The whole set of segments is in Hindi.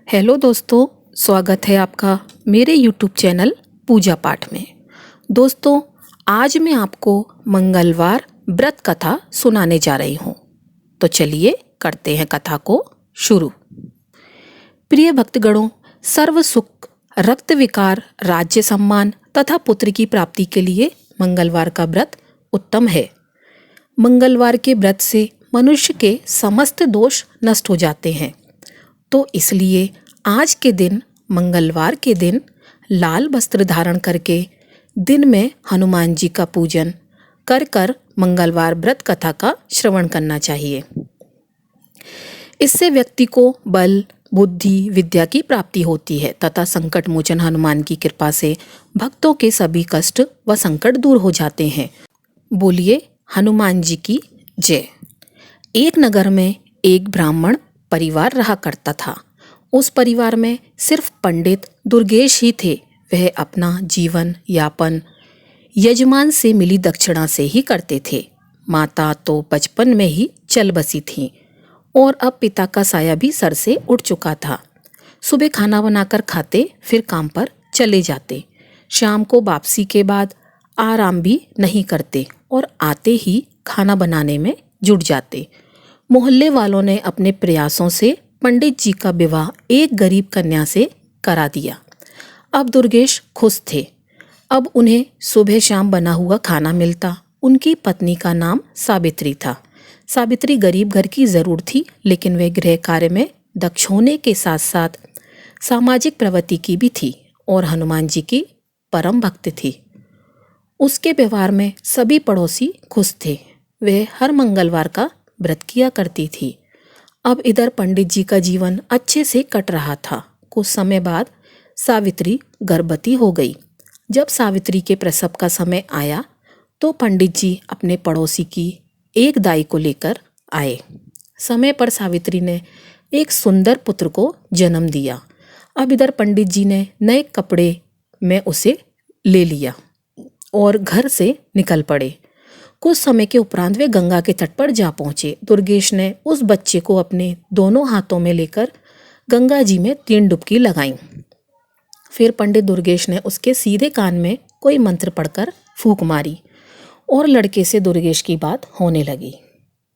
हेलो दोस्तों, स्वागत है आपका मेरे YouTube चैनल पूजा पाठ में। दोस्तों, आज मैं आपको मंगलवार व्रत कथा सुनाने जा रही हूँ। तो चलिए करते हैं कथा को शुरू। प्रिय भक्तगणों, सर्व सुख, रक्त विकार, राज्य सम्मान तथा पुत्र की प्राप्ति के लिए मंगलवार का व्रत उत्तम है। मंगलवार के व्रत से मनुष्य के समस्त दोष नष्ट हो जाते हैं। तो इसलिए आज के दिन, मंगलवार के दिन, लाल वस्त्र धारण करके दिन में हनुमान जी का पूजन कर मंगलवार व्रत कथा का श्रवण करना चाहिए। इससे व्यक्ति को बल, बुद्धि, विद्या की प्राप्ति होती है तथा संकट मोचन हनुमान की कृपा से भक्तों के सभी कष्ट व संकट दूर हो जाते हैं। बोलिए हनुमान जी की जय। एक नगर में एक ब्राह्मण परिवार रहा करता था। उस परिवार में सिर्फ पंडित दुर्गेश ही थे। वह अपना जीवन यापन यजमान से मिली दक्षिणा से ही करते थे। माता तो बचपन में ही चल बसी थी और अब पिता का साया भी सर से उठ चुका था। सुबह खाना बनाकर खाते, फिर काम पर चले जाते। शाम को वापसी के बाद आराम भी नहीं करते और आते ही खाना बनाने में जुट जाते। मोहल्ले वालों ने अपने प्रयासों से पंडित जी का विवाह एक गरीब कन्या से करा दिया। अब दुर्गेश खुश थे। अब उन्हें सुबह शाम बना हुआ खाना मिलता। उनकी पत्नी का नाम सावित्री था। सावित्री गरीब घर की जरूर थी, लेकिन वे गृह कार्य में दक्ष होने के साथ साथ सामाजिक प्रवृत्ति की भी थी और हनुमान जी की परम भक्त थी। उसके व्यवहार में सभी पड़ोसी खुश थे। वे हर मंगलवार का व्रत किया करती थी। अब इधर पंडित जी का जीवन अच्छे से कट रहा था। कुछ समय बाद सावित्री गर्भवती हो गई। जब सावित्री के प्रसव का समय आया तो पंडित जी अपने पड़ोसी की एक दाई को लेकर आए। समय पर सावित्री ने एक सुंदर पुत्र को जन्म दिया। अब इधर पंडित जी ने नए कपड़े में उसे ले लिया और घर से निकल पड़े। कुछ समय के उपरांत वे गंगा के तट पर जा पहुंचे। दुर्गेश ने उस बच्चे को अपने दोनों हाथों में लेकर गंगा जी में 3 डुबकी लगाई। फिर पंडित दुर्गेश ने उसके सीधे कान में कोई मंत्र पढ़कर फूंक मारी और लड़के से दुर्गेश की बात होने लगी।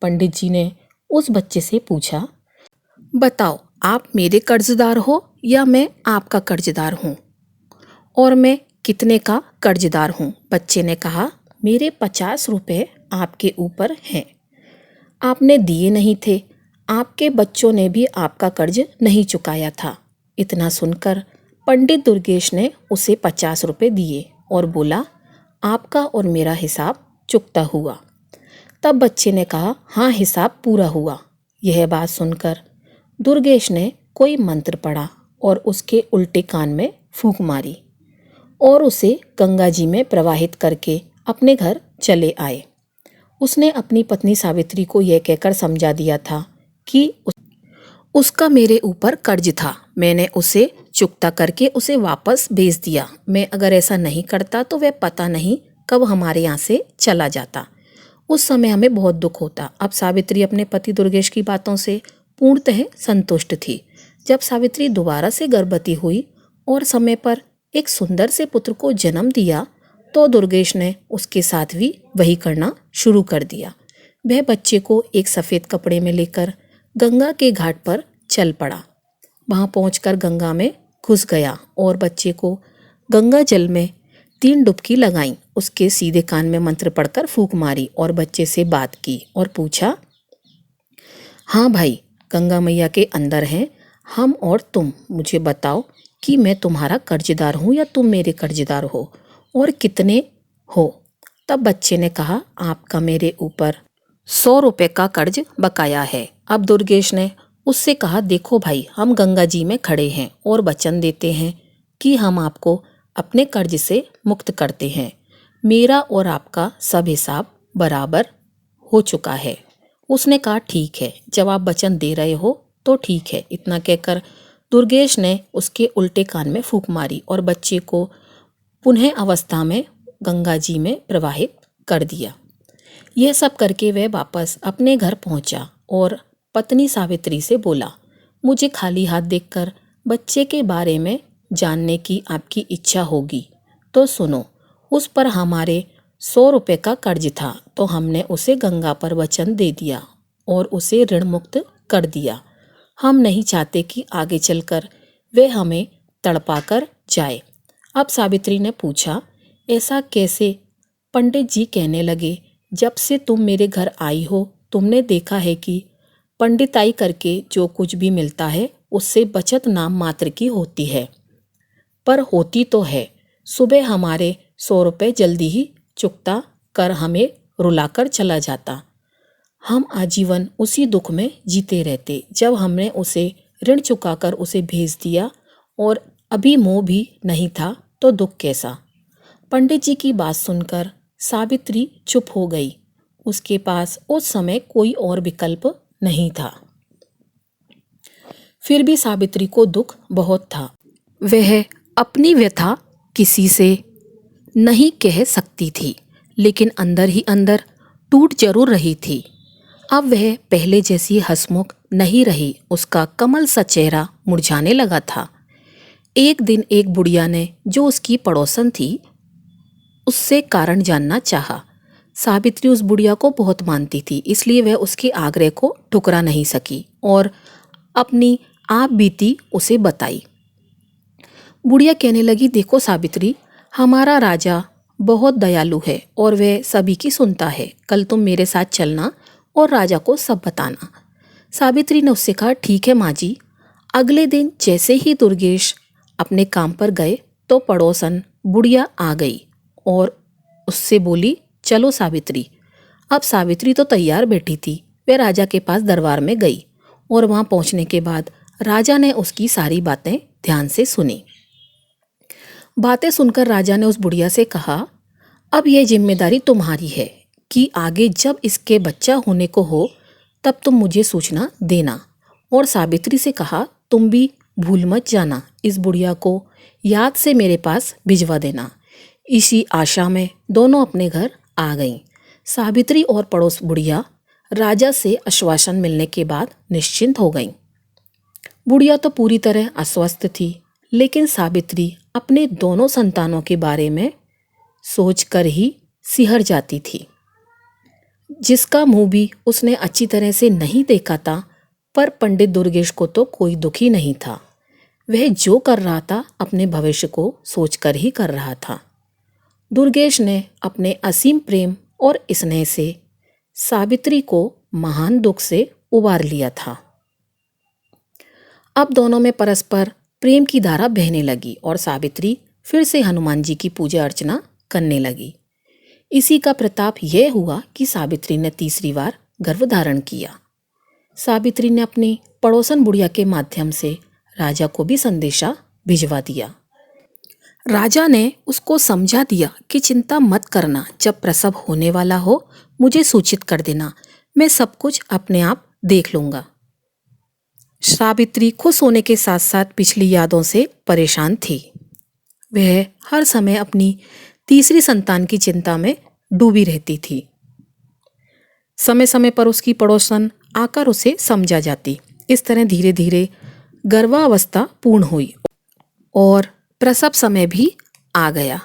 पंडित जी ने उस बच्चे से पूछा, बताओ, आप मेरे कर्जदार हो या मैं आपका कर्जदार हूँ, और मैं कितने का कर्जदार हूँ? बच्चे ने कहा, मेरे 50 रुपये आपके ऊपर हैं। आपने दिए नहीं थे। आपके बच्चों ने भी आपका कर्ज नहीं चुकाया था। इतना सुनकर पंडित दुर्गेश ने उसे 50 रुपये दिए और बोला, आपका और मेरा हिसाब चुकता हुआ। तब बच्चे ने कहा, हाँ, हिसाब पूरा हुआ। यह बात सुनकर दुर्गेश ने कोई मंत्र पढ़ा और उसके उल्टे कान में फूंक मारी और उसे गंगा जी में प्रवाहित करके अपने घर चले आए। उसने अपनी पत्नी सावित्री को यह कहकर समझा दिया था कि उसका मेरे ऊपर कर्ज था। मैंने उसे चुकता करके उसे वापस भेज दिया। मैं अगर ऐसा नहीं करता तो वह पता नहीं कब हमारे यहाँ से चला जाता। उस समय हमें बहुत दुख होता। अब सावित्री अपने पति दुर्गेश की बातों से पूर्णतः संतुष्ट थी। जब सावित्री दोबारा से गर्भवती हुई और समय पर एक सुंदर से पुत्र को जन्म दिया तो दुर्गेश ने उसके साथ भी वही करना शुरू कर दिया। वह बच्चे को एक सफ़ेद कपड़े में लेकर गंगा के घाट पर चल पड़ा। वहां पहुंचकर गंगा में घुस गया और बच्चे को गंगा जल में 3 डुबकी लगाई। उसके सीधे कान में मंत्र पढ़कर फूंक मारी और बच्चे से बात की और पूछा, हाँ भाई, गंगा मैया के अंदर हैं हम और तुम। मुझे बताओ कि मैं तुम्हारा कर्जदार हूँ या तुम मेरे कर्जदार हो, और कितने हो? तब बच्चे ने कहा, आपका मेरे ऊपर 100 रुपये का कर्ज बकाया है। अब दुर्गेश ने उससे कहा, देखो भाई, हम गंगा जी में खड़े हैं और वचन देते हैं कि हम आपको अपने कर्ज से मुक्त करते हैं। मेरा और आपका सब हिसाब बराबर हो चुका है। उसने कहा, ठीक है, जब आप वचन दे रहे हो तो ठीक है। इतना कहकर दुर्गेश ने उसके उल्टे कान में फूंक मारी और बच्चे को पुनः अवस्था में गंगा जी में प्रवाहित कर दिया। यह सब करके वह वापस अपने घर पहुंचा और पत्नी सावित्री से बोला, मुझे खाली हाथ देखकर बच्चे के बारे में जानने की आपकी इच्छा होगी तो सुनो। उस पर हमारे 100 रुपये का कर्ज था, तो हमने उसे गंगा पर वचन दे दिया और उसे ऋण मुक्त कर दिया। हम नहीं चाहते कि आगे चलकर वे हमें तड़पा कर जाए। अब सावित्री ने पूछा, ऐसा कैसे? पंडित जी कहने लगे, जब से तुम मेरे घर आई हो तुमने देखा है कि पंडिताई करके जो कुछ भी मिलता है उससे बचत नाम मात्र की होती है, पर होती तो है। सुबह हमारे 100 रुपये जल्दी ही चुकता कर हमें रुलाकर चला जाता। हम आजीवन उसी दुख में जीते रहते। जब हमने उसे ऋण चुकाकर उसे भेज दिया और अभी मोह भी नहीं था तो दुख कैसा? पंडित जी की बात सुनकर सावित्री चुप हो गई। उसके पास उस समय कोई और विकल्प नहीं था। फिर भी सावित्री को दुख बहुत था। वह अपनी व्यथा किसी से नहीं कह सकती थी, लेकिन अंदर ही अंदर टूट जरूर रही थी। अब वह पहले जैसी हंसमुख नहीं रही। उसका कमल सा चेहरा मुरझाने लगा था। एक दिन एक बुढ़िया ने, जो उसकी पड़ोसन थी, उससे कारण जानना चाहा। सावित्री उस बुढ़िया को बहुत मानती थी, इसलिए वह उसके आग्रह को ठुकरा नहीं सकी और अपनी आप बीती उसे बताई। बुढ़िया कहने लगी, देखो सावित्री, हमारा राजा बहुत दयालु है और वह सभी की सुनता है। कल तुम मेरे साथ चलना और राजा को सब बताना। सावित्री ने उससे कहा, ठीक है माँ जी। अगले दिन जैसे ही दुर्गेश अपने काम पर गए तो पड़ोसन बुढ़िया आ गई और उससे बोली, चलो सावित्री। अब सावित्री तो तैयार बैठी थी। वह राजा के पास दरबार में गई और वहां पहुंचने के बाद राजा ने उसकी सारी बातें ध्यान से सुनी। बातें सुनकर राजा ने उस बुढ़िया से कहा, अब यह जिम्मेदारी तुम्हारी है कि आगे जब इसके बच्चा होने को हो तब तुम मुझे सूचना देना। और सावित्री से कहा, तुम भी भूल मत जाना, इस बुढ़िया को याद से मेरे पास भिजवा देना। इसी आशा में दोनों अपने घर आ गईं। सावित्री और पड़ोस बुढ़िया राजा से आश्वासन मिलने के बाद निश्चिंत हो गईं। बुढ़िया तो पूरी तरह अस्वस्थ थी, लेकिन सावित्री अपने दोनों संतानों के बारे में सोचकर ही सिहर जाती थी, जिसका मुंह भी उसने अच्छी तरह से नहीं देखा था। पर पंडित दुर्गेश को तो कोई दुख ही नहीं था। वह जो कर रहा था अपने भविष्य को सोचकर ही कर रहा था। दुर्गेश ने अपने असीम प्रेम और स्नेह से सावित्री को महान दुख से उबार लिया था। अब दोनों में परस्पर प्रेम की धारा बहने लगी और सावित्री फिर से हनुमान जी की पूजा अर्चना करने लगी। इसी का प्रताप यह हुआ कि सावित्री ने तीसरी बार गर्भ धारण किया। सावित्री ने अपनी पड़ोसन बुढ़िया के माध्यम से राजा को भी संदेशा भिजवा दिया। राजा ने उसको समझा दिया कि चिंता मत करना, जब प्रसव होने वाला हो मुझे सूचित कर देना, मैं सब कुछ अपने आप देख लूंगा। सावित्री खुश होने के साथ साथ पिछली यादों से परेशान थी। वह हर समय अपनी तीसरी संतान की चिंता में डूबी रहती थी। समय समय पर उसकी पड़ोसन आकर उसे समझा जाती। इस तरह धीरे धीरे गर्भावस्था पूर्ण हुई और प्रसव समय भी आ गया।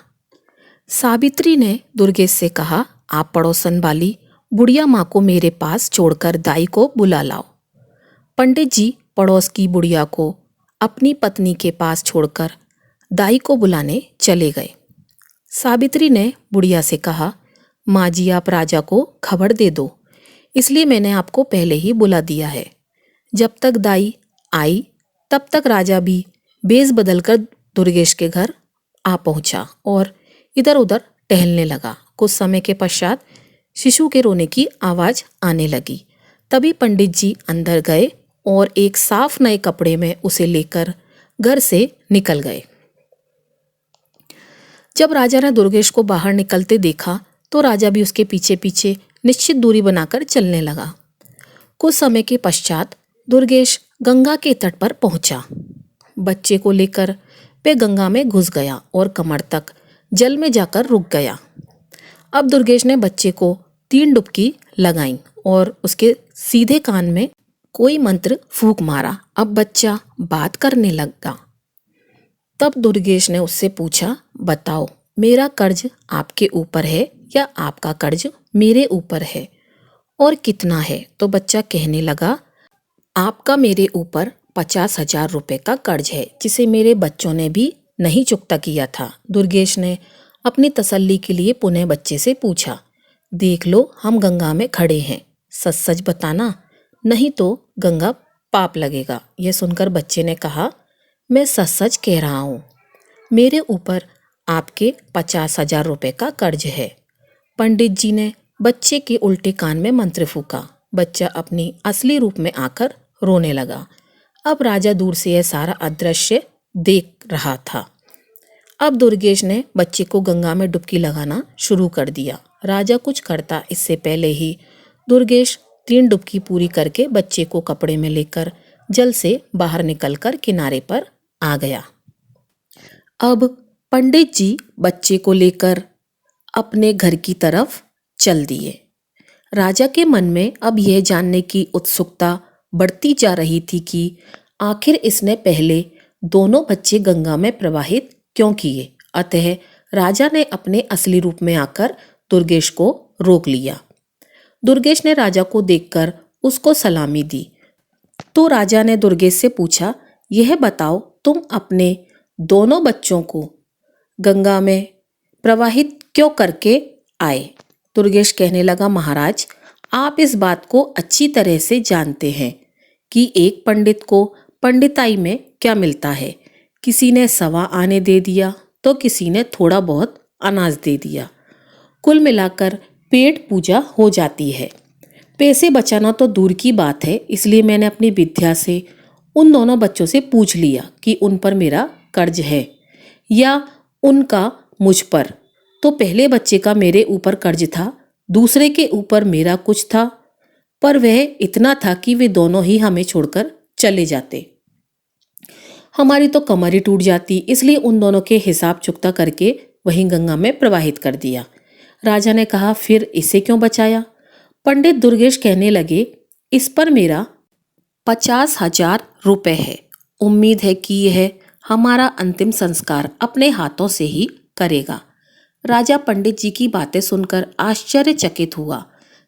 सावित्री ने दुर्गेश से कहा, आप पड़ोसन वाली बुढ़िया माँ को मेरे पास छोड़कर दाई को बुला लाओ। पंडित जी पड़ोस की बुढ़िया को अपनी पत्नी के पास छोड़कर दाई को बुलाने चले गए। सावित्री ने बुढ़िया से कहा, माँ जी आप राजा को खबर दे दो, इसलिए मैंने आपको पहले ही बुला दिया है। जब तक दाई आई तब तक राजा भी बेस बदलकर दुर्गेश के घर आ पहुंचा और इधर उधर टहलने लगा। कुछ समय के पश्चात शिशु के रोने की आवाज आने लगी। तभी पंडित जी अंदर गए और एक साफ नए कपड़े में उसे लेकर घर से निकल गए। जब राजा ने दुर्गेश को बाहर निकलते देखा तो राजा भी उसके पीछे पीछे निश्चित दूरी बनाकर चलने लगा। कुछ समय के पश्चात दुर्गेश गंगा के तट पर पहुंचा। बच्चे को लेकर वह गंगा में घुस गया और कमर तक जल में जाकर रुक गया। अब दुर्गेश ने बच्चे को 3 डुबकी लगाई और उसके सीधे कान में कोई मंत्र फूंक मारा। अब बच्चा बात करने लगा। तब दुर्गेश ने उससे पूछा, बताओ मेरा कर्ज आपके ऊपर है या आपका कर्ज मेरे ऊपर है, और कितना है? तो बच्चा कहने लगा, आपका मेरे ऊपर 50,000 रुपये का कर्ज है, जिसे मेरे बच्चों ने भी नहीं चुकता किया था। दुर्गेश ने अपनी तसल्ली के लिए पुनः बच्चे से पूछा, देख लो हम गंगा में खड़े हैं, सच सच बताना, नहीं तो गंगा पाप लगेगा। यह सुनकर बच्चे ने कहा, मैं सच सच कह रहा हूँ, मेरे ऊपर आपके 50,000 रुपये का कर्ज है। पंडित जी ने बच्चे के उल्टे कान में मंत्र फूका। बच्चा अपनी असली रूप में आकर रोने लगा। अब राजा दूर से यह सारा अदृश्य देख रहा था। अब दुर्गेश ने बच्चे को गंगा में डुबकी लगाना शुरू कर दिया। राजा कुछ करता इससे पहले ही दुर्गेश 3 डुबकी पूरी करके बच्चे को कपड़े में लेकर जल से बाहर निकलकर किनारे पर आ गया। अब पंडित जी बच्चे को लेकर अपने घर की तरफ चल दिए। राजा के मन में अब यह जानने की उत्सुकता बढ़ती जा रही थी कि आखिर इसने पहले दोनों बच्चे गंगा में प्रवाहित क्यों किए। अतः राजा ने अपने असली रूप में आकर दुर्गेश को रोक लिया। दुर्गेश ने राजा को देखकर उसको सलामी दी। तो राजा ने दुर्गेश से पूछा, यह बताओ तुम अपने दोनों बच्चों को गंगा में प्रवाहित क्यों करके आए? दुर्गेश कहने लगा, महाराज आप इस बात को अच्छी तरह से जानते हैं कि एक पंडित को पंडिताई में क्या मिलता है। किसी ने 1.25 आने दे दिया तो किसी ने थोड़ा बहुत अनाज दे दिया, कुल मिलाकर पेट पूजा हो जाती है। पैसे बचाना तो दूर की बात है, इसलिए मैंने अपनी विद्या से उन दोनों बच्चों से पूछ लिया कि उन पर मेरा कर्ज है या उनका मुझ पर। तो पहले बच्चे का मेरे ऊपर कर्ज था, दूसरे के ऊपर मेरा कुछ था, पर वह इतना था कि वे दोनों ही हमें छोड़कर चले जाते, हमारी तो कमर ही टूट जाती, इसलिए उन दोनों के हिसाब चुकता करके वहीं गंगा में प्रवाहित कर दिया। राजा ने कहा, फिर इसे क्यों बचाया? पंडित दुर्गेश कहने लगे, इस पर मेरा 50,000 रुपये है। उम्मीद है कि यह हमारा अंतिम संस्कार अपने हाथों से ही करेगा। राजा पंडित जी की बातें सुनकर आश्चर्यचकित हुआ।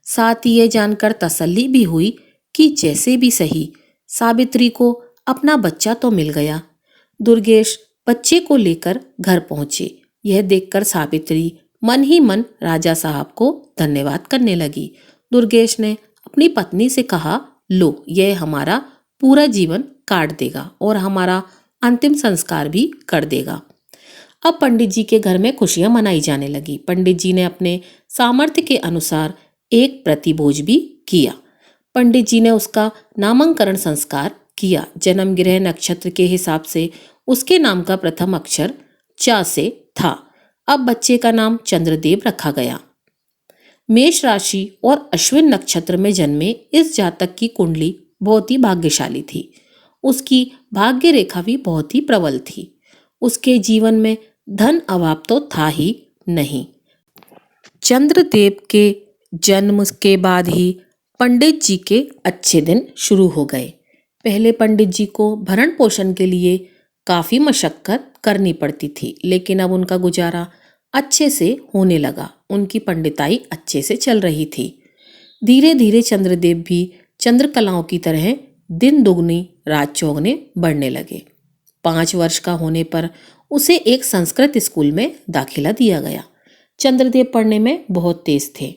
साथ ही यह जानकर तसल्ली भी हुई कि जैसे भी सही सावित्री को अपना बच्चा तो मिल गया। दुर्गेश बच्चे को लेकर घर पहुंचे। यह देखकर सावित्री मन ही मन राजा साहब को धन्यवाद करने लगी। दुर्गेश ने अपनी पत्नी से कहा, लो यह हमारा पूरा जीवन काट देगा और हमारा अंतिम संस्कार भी कर देगा। अब पंडित जी के घर में खुशियां मनाई जाने लगी। पंडित जी ने अपने सामर्थ्य के अनुसार एक प्रतिभोज भी किया। पंडित जी ने उसका नामकरण संस्कार किया। जन्म ग्रह नक्षत्र के हिसाब से उसके नाम का प्रथम अक्षर च से था। अब बच्चे का नाम चंद्रदेव रखा गया। मेष राशि और अश्विन नक्षत्र में जन्मे इस जातक की कुंडली बहुत ही भाग्यशाली थी। उसकी भाग्य रेखा भी बहुत ही प्रबल थी। उसके जीवन में धन अभाव तो था ही नहीं। चंद्रदेव के जन्म के बाद ही पंडित जी के अच्छे दिन शुरू हो गए। पहले पंडित जी को भरण पोषण के लिए काफी मशक्कत करनी पड़ती थी, लेकिन अब उनका गुजारा अच्छे से होने लगा। उनकी पंडिताई अच्छे से चल रही थी। धीरे धीरे चंद्रदेव भी चंद्रकलाओं की तरह दिन दुगनी रात चौगने बढ़ने लगे। 5 वर्ष का होने पर उसे एक संस्कृत स्कूल में दाखिला दिया गया। चंद्रदेव पढ़ने में बहुत तेज थे।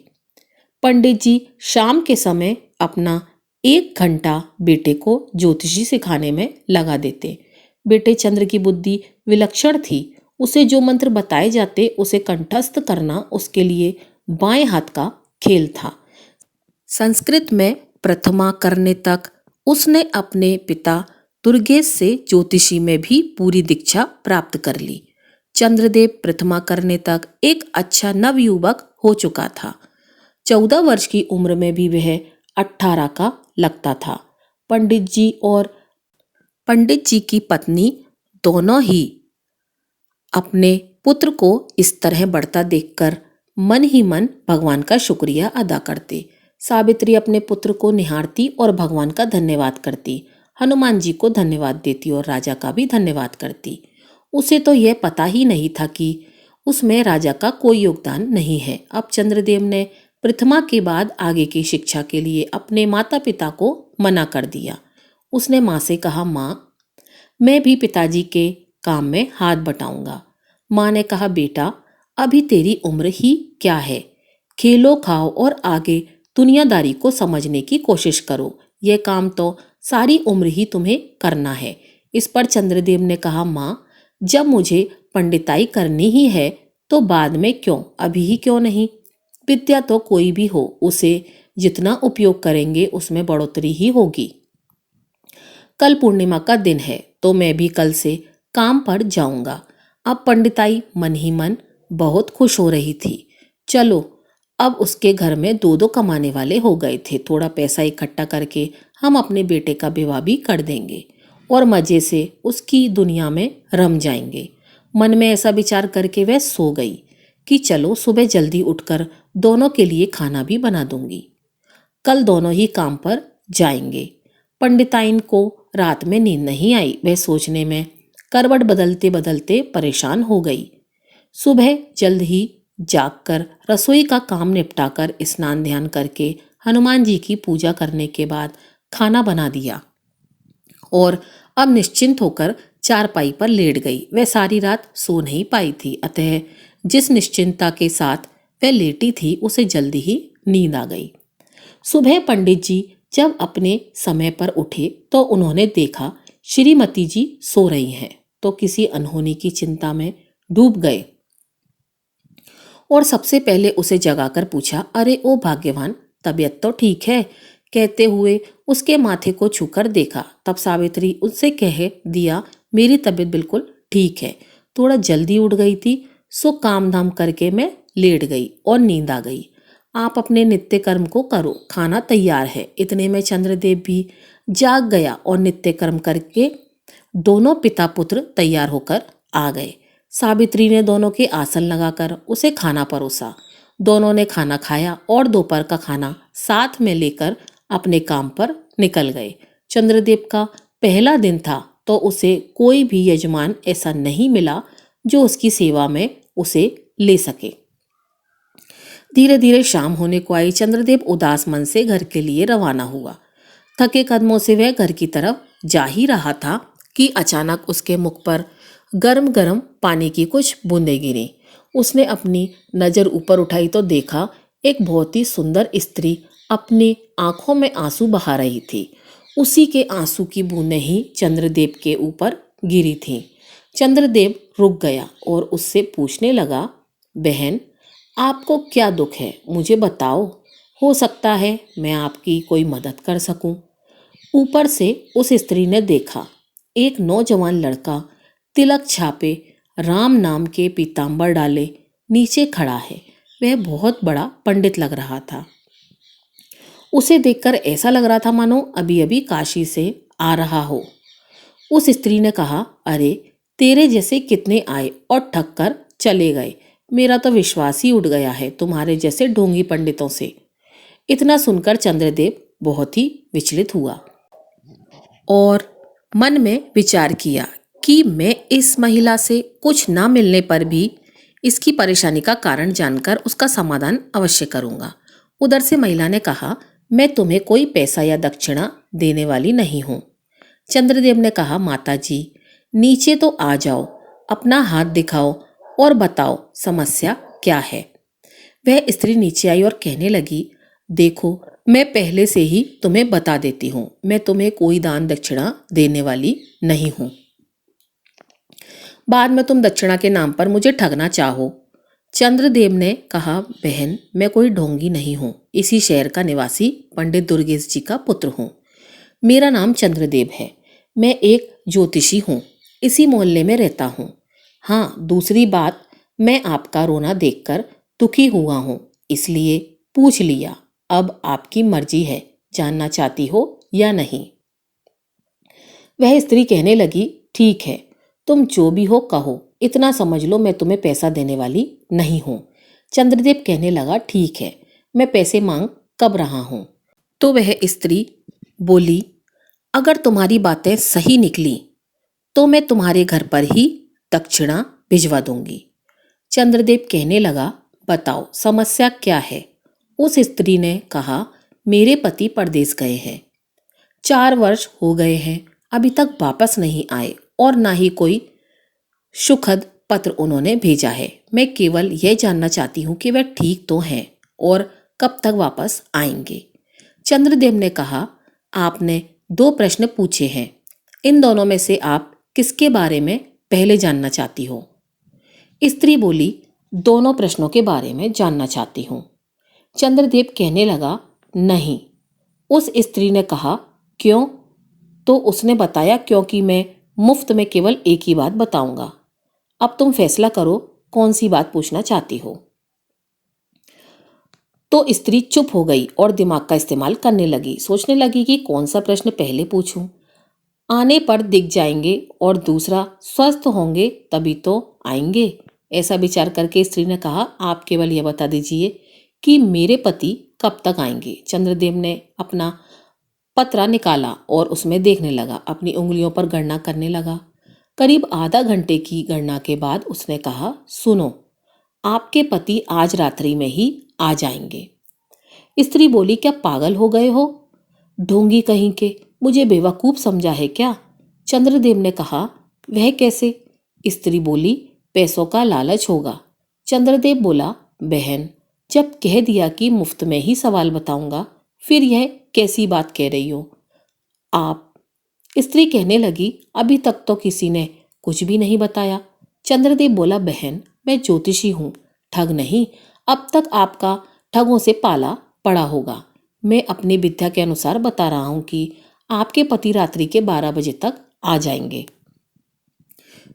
पंडित जी शाम के समय अपना 1 घंटा बेटे को ज्योतिषी सिखाने में लगा देते। बेटे चंद्र की बुद्धि विलक्षण थी। उसे जो मंत्र बताए जाते उसे कंठस्थ करना उसके लिए बाएं हाथ का खेल था। संस्कृत में प्रथमा करने तक उसने अपने पिता दुर्गेश से ज्योतिषी में भी पूरी दीक्षा प्राप्त कर ली। चंद्रदेव प्रथमा करने तक एक अच्छा नवयुवक हो चुका था। 14 वर्ष की उम्र में भी वह 18 का लगता था। पंडित जी और पंडित जी की पत्नी दोनों ही अपने पुत्र को इस तरह बढ़ता देखकर मन ही मन भगवान का शुक्रिया अदा करते। सावित्री अपने पुत्र को निहारती और भगवान का धन्यवाद करती, हनुमान जी को धन्यवाद देती और राजा का भी धन्यवाद करती। उसे तो यह पता ही नहीं था कि उसमें राजा का कोई योगदान नहीं है। अब चंद्रदेव ने प्रथमा के बाद आगे की शिक्षा के लिए अपने माता पिता को मना कर दिया। उसने माँ से कहा, माँ, मैं भी पिताजी के काम में हाथ बटाऊंगा। माँ ने कहा, बेटा, अभी तेरी उम्र ही क्या है, खेलो खाओ और आगे दुनियादारी को समझने की कोशिश करो। यह काम तो सारी उम्र ही तुम्हें करना है। इस पर चंद्रदेव ने कहा, माँ, जब मुझे पंडिताई करनी ही है तो बाद में क्यों, अभी ही क्यों नहीं। विद्या तो कोई भी हो, उसे जितना उपयोग करेंगे उसमें बढ़ोतरी ही होगी। कल पूर्णिमा का दिन है तो मैं भी कल से काम पर जाऊंगा। अब पंडिताई मन ही मन बहुत खुश हो रही थी। चलो, अब उसके घर में दो दो कमाने वाले हो गए थे। थोड़ा पैसा इकट्ठा करके हम अपने बेटे का विवाह भी कर देंगे और मज़े से उसकी दुनिया में रम जाएंगे। मन में ऐसा विचार करके वह सो गई कि चलो सुबह जल्दी उठकर दोनों के लिए खाना भी बना दूंगी। कल दोनों ही काम पर जाएंगे। पंडिताइन को रात में नींद नहीं आई। वह सोचने में करवट बदलते बदलते परेशान हो गई। सुबह जल्द ही जागकर रसोई का काम निपटाकर स्नान ध्यान करके हनुमान जी की पूजा करने के बाद खाना बना दिया और अब निश्चिंत होकर चारपाई पर लेट गई। वह सारी रात सो नहीं पाई थी, अतः जिस निश्चिंतता के साथ वह लेटी थी उसे जल्दी ही नींद आ गई। सुबह पंडित जी जब अपने समय पर उठे तो उन्होंने देखा श्रीमती जी सो रही हैं, तो किसी अनहोनी की चिंता में डूब गए और सबसे पहले उसे जगाकर पूछा, अरे ओ भाग्यवान, तबीयत तो ठीक है? कहते हुए उसके माथे को छूकर देखा। तब सावित्री उससे कह दिया, मेरी तबीयत बिल्कुल ठीक है, थोड़ा जल्दी उठ गई थी, सो काम धाम करके मैं लेट गई और नींद आ गई। आप अपने नित्य कर्म को करो, खाना तैयार है। इतने में चंद्रदेव भी जाग गया और नित्य कर्म करके दोनों पिता पुत्र तैयार होकर आ गए। सावित्री ने दोनों के आसन लगाकर उसे खाना परोसा। दोनों ने खाना खाया और दोपहर का खाना साथ में लेकर अपने काम पर निकल गए। चंद्रदेव का पहला दिन था तो उसे कोई भी यजमान ऐसा नहीं मिला जो उसकी सेवा में उसे ले सके। धीरे धीरे शाम होने को आई। चंद्रदेव उदास मन से घर के लिए रवाना हुआ। थके कदमों से वह घर की तरफ जा ही रहा था कि अचानक उसके मुख पर गर्म गर्म पानी की कुछ बूंदें गिरी। उसने अपनी नज़र ऊपर उठाई तो देखा एक बहुत ही सुंदर स्त्री अपनी आंखों में आंसू बहा रही थी। उसी के आंसू की बूंदें ही चंद्रदेव के ऊपर गिरी थीं। चंद्रदेव रुक गया और उससे पूछने लगा, बहन, आपको क्या दुख है, मुझे बताओ, हो सकता है मैं आपकी कोई मदद कर सकूं। ऊपर से उस स्त्री ने देखा एक नौजवान लड़का तिलक छापे, राम नाम के पीतांबर डाले नीचे खड़ा है। वह बहुत बड़ा पंडित लग रहा था। उसे देखकर ऐसा लग रहा था मानो अभी अभी काशी से आ रहा हो। उस स्त्री ने कहा, अरे तेरे जैसे कितने आए और ठग कर चले गए, मेरा तो विश्वास ही उठ गया है तुम्हारे जैसे ढोंगी पंडितों से। इतना सुनकर चंद्रदेव बहुत ही विचलित हुआ और मन में विचार किया कि मैं इस महिला से कुछ ना मिलने पर भी इसकी परेशानी का कारण जानकर उसका समाधान अवश्य करूंगा। उधर से महिला ने कहा, मैं तुम्हें कोई पैसा या दक्षिणा देने वाली नहीं हूँ। चंद्रदेव ने कहा, माता जी, नीचे तो आ जाओ, अपना हाथ दिखाओ और बताओ समस्या क्या है। वह स्त्री नीचे आई और कहने लगी, देखो, मैं पहले से ही तुम्हें बता देती हूँ, मैं तुम्हें कोई दान दक्षिणा देने वाली नहीं हूँ। बाद में तुम दक्षिणा के नाम पर मुझे ठगना चाहो। चंद्रदेव ने कहा, बहन, मैं कोई ढोंगी नहीं हूँ, इसी शहर का निवासी पंडित दुर्गेश जी का पुत्र हूँ। मेरा नाम चंद्रदेव है। मैं एक ज्योतिषी हूँ, इसी मोहल्ले में रहता हूँ। हाँ, दूसरी बात, मैं आपका रोना देखकर दुखी हुआ हूँ, इसलिए पूछ लिया। अब आपकी मर्जी है, जानना चाहती हो या नहीं। वह स्त्री कहने लगी, ठीक है, तुम जो भी हो कहो, इतना समझ लो मैं तुम्हें पैसा देने वाली नहीं हूँ। चंद्रदेव कहने लगा, ठीक है, मैं पैसे मांग कब रहा हूँ। तो वह स्त्री बोली, अगर तुम्हारी बातें सही निकली तो मैं तुम्हारे घर पर ही दक्षिणा भिजवा दूंगी। चंद्रदेव कहने लगा, बताओ समस्या क्या है। उस स्त्री ने कहा, मेरे पति परदेश गए हैं, 4 वर्ष हो गए हैं, अभी तक वापस नहीं आए और ना ही कोई सुखद पत्र उन्होंने भेजा है। मैं केवल यह जानना चाहती हूँ कि वह ठीक तो हैं और कब तक वापस आएंगे। चंद्रदेव ने कहा, आपने 2 प्रश्न पूछे हैं, इन दोनों में से आप किसके बारे में पहले जानना चाहती हो। स्त्री बोली, दोनों प्रश्नों के बारे में जानना चाहती हूँ। चंद्रदेव कहने लगा, नहीं। उस स्त्री ने कहा, क्यों? तो उसने बताया, क्योंकि मैं मुफ्त में केवल एक ही बात बताऊंगा। अब तुम फैसला करो कौन सी बात पूछना चाहती हो। तो स्त्री चुप हो गई और दिमाग का इस्तेमाल करने लगी। सोचने लगी कि कौन सा प्रश्न पहले पूछूं। आने पर दिख जाएंगे और दूसरा स्वस्थ होंगे तभी तो आएंगे। ऐसा विचार करके स्त्री ने कहा, आप केवल यह बता दीजिए कि मेरे पति कब तक आएंगे। चंद्रदेव ने अपना पत्रा निकाला और उसमें देखने लगा, अपनी उंगलियों पर गणना करने लगा। करीब आधा घंटे की गणना के बाद उसने कहा, सुनो, आपके पति आज रात्रि में ही आ जाएंगे। स्त्री बोली, क्या पागल हो गए हो? ढोंगी कहीं के, मुझे बेवकूफ समझा है क्या? चंद्रदेव ने कहा, वह कैसे? स्त्री बोली, पैसों का लालच होगा। चंद्रदेव बोला, बहन, जब कह दिया कि मुफ्त में ही सवाल बताऊंगा, फिर यह कैसी बात कह रही हो आप? स्त्री कहने लगी, अभी तक तो किसी ने कुछ भी नहीं बताया। चंद्रदेव बोला, बहन, मैं ज्योतिषी हूँ, ठग नहीं। अब तक आपका ठगों से पाला पड़ा होगा। मैं अपनी विद्या के अनुसार बता रहा हूँ कि आपके पति रात्रि के 12 बजे तक आ जाएंगे।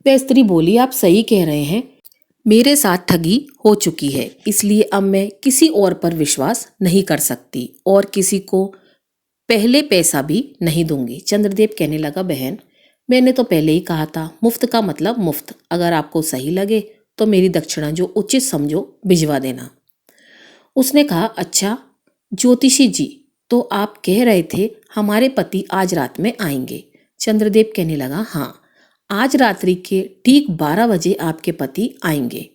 वह स्त्री बोली, आप सही कह रहे हैं, मेरे साथ ठगी हो चुकी है, इसलिए अब मैं किसी और पर विश्वास नहीं कर सकती और किसी को पहले पैसा भी नहीं दूंगी। चंद्रदेव कहने लगा, बहन, मैंने तो पहले ही कहा था, मुफ्त का मतलब मुफ्त। अगर आपको सही लगे तो मेरी दक्षिणा जो उचित समझो भिजवा देना। उसने कहा, अच्छा ज्योतिषी जी, तो आप कह रहे थे हमारे पति आज रात में आएंगे। चंद्रदेव कहने लगा, हाँ, आज रात्रि के ठीक 12 बजे आपके पति आएंगे।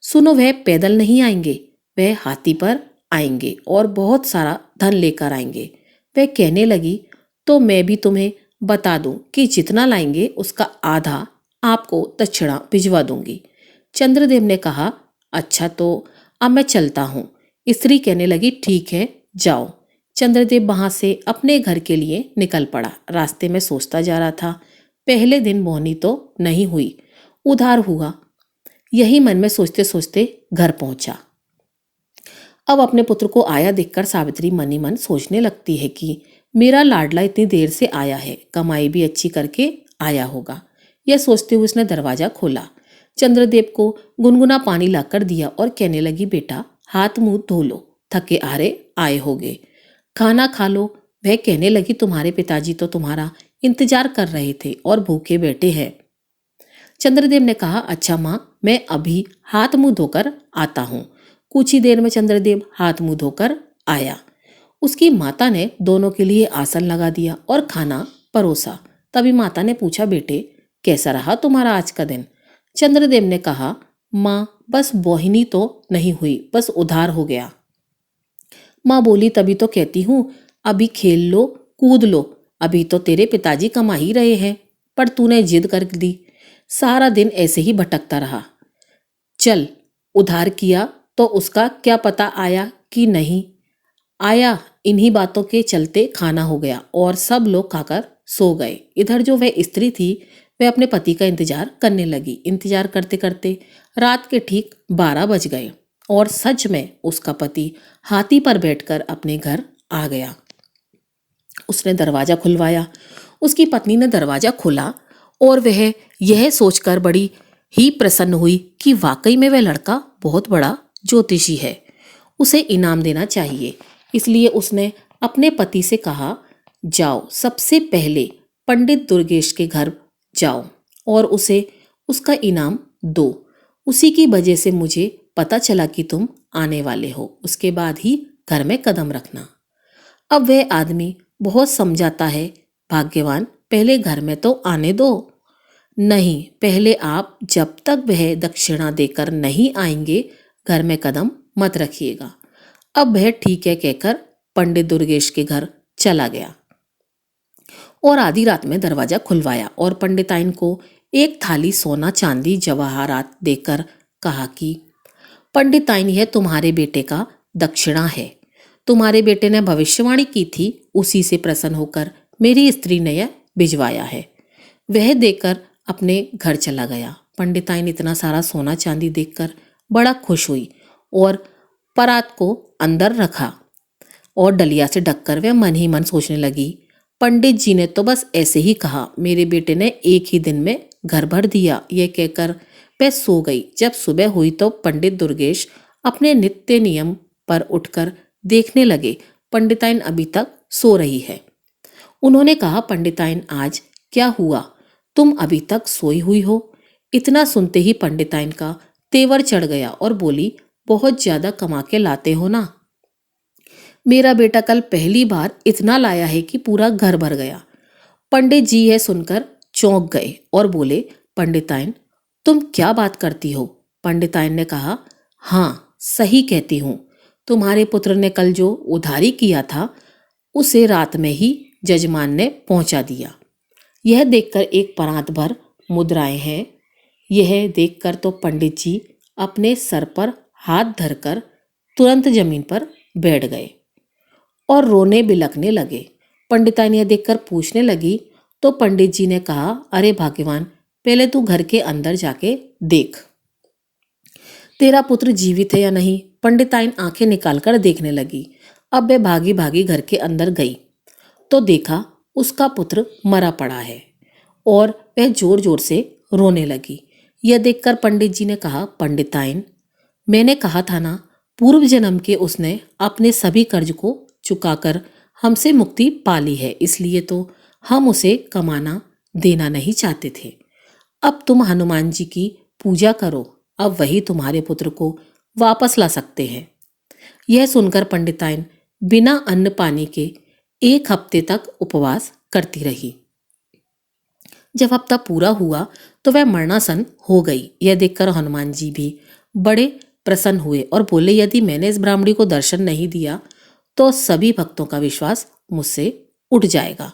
सुनो, वह पैदल नहीं आएंगे, वह हाथी पर आएंगे और बहुत सारा धन लेकर आएंगे। वह कहने लगी, तो मैं भी तुम्हें बता दूं कि जितना लाएंगे उसका आधा आपको दक्षिणा भिजवा दूंगी। चंद्रदेव ने कहा, अच्छा तो अब मैं चलता हूँ। स्त्री कहने लगी, ठीक है, जाओ। चंद्रदेव वहां से अपने घर के लिए निकल पड़ा। रास्ते में सोचता जा रहा था, पहले दिन बोहनी तो नहीं हुई, उधार हुआ। यही मन में सोचते सोचते घर पहुंचा। अब अपने पुत्र को आया देखकर सावित्री मन ही मन सोचने लगती है कि मेरा लाडला इतनी देर से आया है, कमाई भी अच्छी करके आया होगा। यह सोचते हुए उसने दरवाजा खोला, चंद्रदेव को गुनगुना पानी लाकर दिया और कहने लगी, बेटा हाथ मुंह धो लो, थके हारे आए होगे, खाना खा लो। वह कहने लगी, तुम्हारे पिताजी तो तुम्हारा इंतजार कर रहे थे और भूखे बैठे हैं। चंद्रदेव ने कहा, अच्छा माँ, मैं अभी हाथ मुंह धोकर आता हूँ। कुछ ही देर में चंद्रदेव हाथ मुंह धोकर आया। उसकी माता ने दोनों के लिए आसन लगा दिया और खाना परोसा। तभी माता ने पूछा, बेटे कैसा रहा तुम्हारा आज का दिन? चंद्रदेव ने कहा, माँ बस बोहिनी तो नहीं हुई, बस उधार हो गया। माँ बोली, तभी तो कहती हूँ अभी खेल लो कूद लो, अभी तो तेरे पिताजी कमा ही रहे हैं, पर तूने जिद कर दी, सारा दिन ऐसे ही भटकता रहा। चल, उधार किया तो उसका क्या पता आया कि नहीं आया। इन्हीं बातों के चलते खाना हो गया और सब लोग खाकर सो गए। इधर जो वह स्त्री थी वह अपने पति का इंतजार करने लगी। इंतजार करते करते रात के ठीक 12 बज गए और सच में उसका पति हाथी पर बैठकर अपने घर आ गया। उसने दरवाजा खुलवाया। उसकी पत्नी ने दरवाजा खोला और वह यह सोचकर बड़ी ही प्रसन्न हुई कि वाकई में वह लड़का बहुत बड़ा ज्योतिषी है, उसे इनाम देना चाहिए। इसलिए उसने अपने पति से कहा, जाओ सबसे पहले पंडित दुर्गेश के घर जाओ और उसे उसका इनाम दो। उसी की वजह से मुझे पता चला कि तुम आने वाले हो, उसके बाद ही घर में कदम रखना। अब वह आदमी बहुत समझाता है, भाग्यवान पहले घर में तो आने दो। नहीं, पहले आप जब तक वह दक्षिणा देकर नहीं आएंगे घर में कदम मत रखिएगा। अब वह ठीक है कहकर पंडित दुर्गेश के घर चला गया और आधी रात में दरवाजा खुलवाया और पंडिताइन को एक थाली सोना चांदी जवाहरात देकर कहा कि पंडिताइन, यह तुम्हारे बेटे का दक्षिणा है। तुम्हारे बेटे ने भविष्यवाणी की थी, उसी से प्रसन्न होकर मेरी स्त्री ने यह भिजवाया है। वह देकर अपने घर चला गया। पंडिताइन इतना सारा सोना चांदी देखकर बड़ा खुश हुई और परात को अंदर रखा और डलिया से ढककर वह मन ही मन सोचने लगी, पंडित जी ने तो बस ऐसे ही कहा, मेरे बेटे ने एक ही दिन में घर भर दिया। यह कहकर वह सो गई। जब सुबह हुई तो पंडित दुर्गेश अपने नित्य नियम पर उठकर देखने लगे, पंडिताइन अभी तक सो रही है। उन्होंने कहा, पंडिताइन आज क्या हुआ, तुम अभी तक सोई हुई हो? इतना सुनते ही पंडिताइन का तेवर चढ़ गया और बोली, बहुत ज्यादा कमा के लाते हो ना। मेरा बेटा कल पहली बार इतना लाया है कि पूरा घर भर गया। पंडित जी यह सुनकर चौंक गए और बोले, पंडिताइन तुम क्या बात करती हो? पंडिताइन ने कहा, हाँ सही कहती हूँ, तुम्हारे पुत्र ने कल जो उधारी किया था उसे रात में ही जजमान ने पहुंचा दिया। यह देखकर एक परात भर मुद्राएं हैं। यह देखकर तो पंडित जी अपने सर पर हाथ धरकर तुरंत जमीन पर बैठ गए और रोने बिलखने लगे। पंडिताइन यह देखकर पूछने लगी तो पंडित जी ने कहा, अरे भाग्यवान, पहले तू घर के अंदर जाके देख, तेरा पुत्र जीवित है या नहीं। पंडिताइन आंखें निकालकर देखने लगी। अब वह भागी भागी घर के अंदर गई तो देखा उसका पुत्र मरा पड़ा है और वह जोर जोर से रोने लगी। यह देखकर पंडित जी ने कहा, पंडिताइन मैंने कहा था ना, पूर्व जन्म के उसने अपने सभी कर्ज को चुकाकर हमसे मुक्ति पा ली है, इसलिए तो हम उसे कमाना देना नहीं चाहते थे। अब तुम हनुमान जी की पूजा करो, अब वही तुम्हारे पुत्र को वापस ला सकते हैं। यह सुनकर पंडिताइन बिना अन्न पानी के 1 हफ्ते तक उपवास करती रही। जब हफ्ता पूरा हुआ तो वह मरणासन हो गई। यह देखकर हनुमान जी भी बड़े प्रसन्न हुए और बोले, यदि मैंने इस ब्राह्मणी को दर्शन नहीं दिया तो सभी भक्तों का विश्वास मुझसे उठ जाएगा।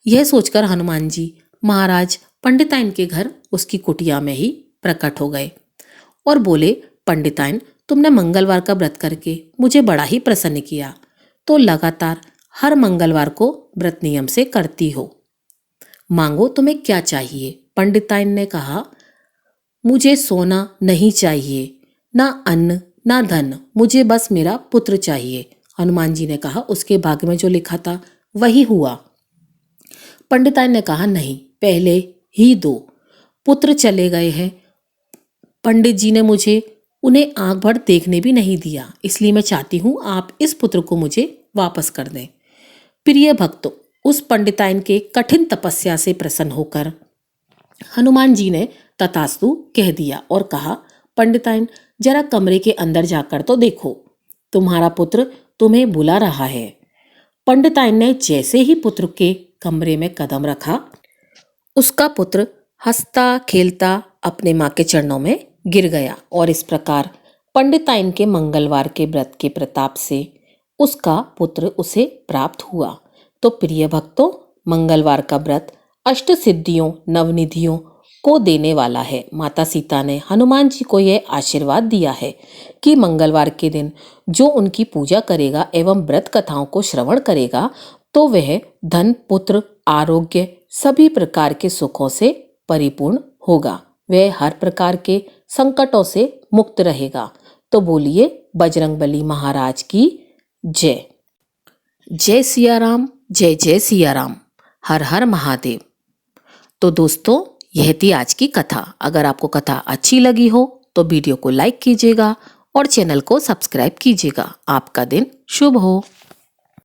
यह सोचकर हनुमान जी महाराज पंडिताइन के घर उसकी कुटिया में ही प्रकट हो गए और बोले, पंडिताइन तुमने मंगलवार का व्रत करके मुझे बड़ा ही प्रसन्न किया, तो लगातार हर मंगलवार को व्रत नियम से करती हो, मांगो तुम्हें क्या चाहिए। पंडिताइन ने कहा, मुझे सोना नहीं चाहिए, ना अन्न ना धन, मुझे बस मेरा पुत्र चाहिए। हनुमान जी ने कहा, उसके भाग्य में जो लिखा था वही हुआ। पंडिताइन ने कहा, नहीं पहले ही दो, पुत्र चले गए हैं। पंडित जी ने मुझे उन्हें आंख भर देखने भी नहीं दिया, इसलिए मैं चाहती हूँ आप इस पुत्र को मुझे वापस कर दें। प्रिय भक्तों, उस पंडिताइन के कठिन तपस्या से प्रसन्न होकर हनुमान जी ने तथास्तु कह दिया और कहा, पंडिताइन जरा कमरे के अंदर जाकर तो देखो, तुम्हारा पुत्र तुम्हें बुला रहा है। पंडिताइन ने जैसे ही पुत्र के कमरे में कदम रखा, उसका पुत्र हंसता खेलता अपने मां के चरणों में गिर गया और इस प्रकार पंडिताइन के मंगलवार के व्रत के प्रताप से उसका पुत्र उसे प्राप्त हुआ। तो प्रिय भक्तों, मंगलवार का व्रत अष्ट सिद्धियों नवनिधियों को देने वाला है। माता सीता ने हनुमान जी को यह आशीर्वाद दिया है कि मंगलवार के दिन जो उनकी पूजा करेगा एवं व्रत कथाओं को श्रवण करेगा तो वह धन पुत्र आरोग्य सभी प्रकार के सुखों से परिपूर्ण होगा, वह हर प्रकार के संकटों से मुक्त रहेगा। तो बोलिए बजरंगबली महाराज की जय। जय सिया राम, जय जय सिया राम, हर हर महादेव। तो दोस्तों, यह थी आज की कथा। अगर आपको कथा अच्छी लगी हो तो वीडियो को लाइक कीजिएगा और चैनल को सब्सक्राइब कीजिएगा। आपका दिन शुभ हो।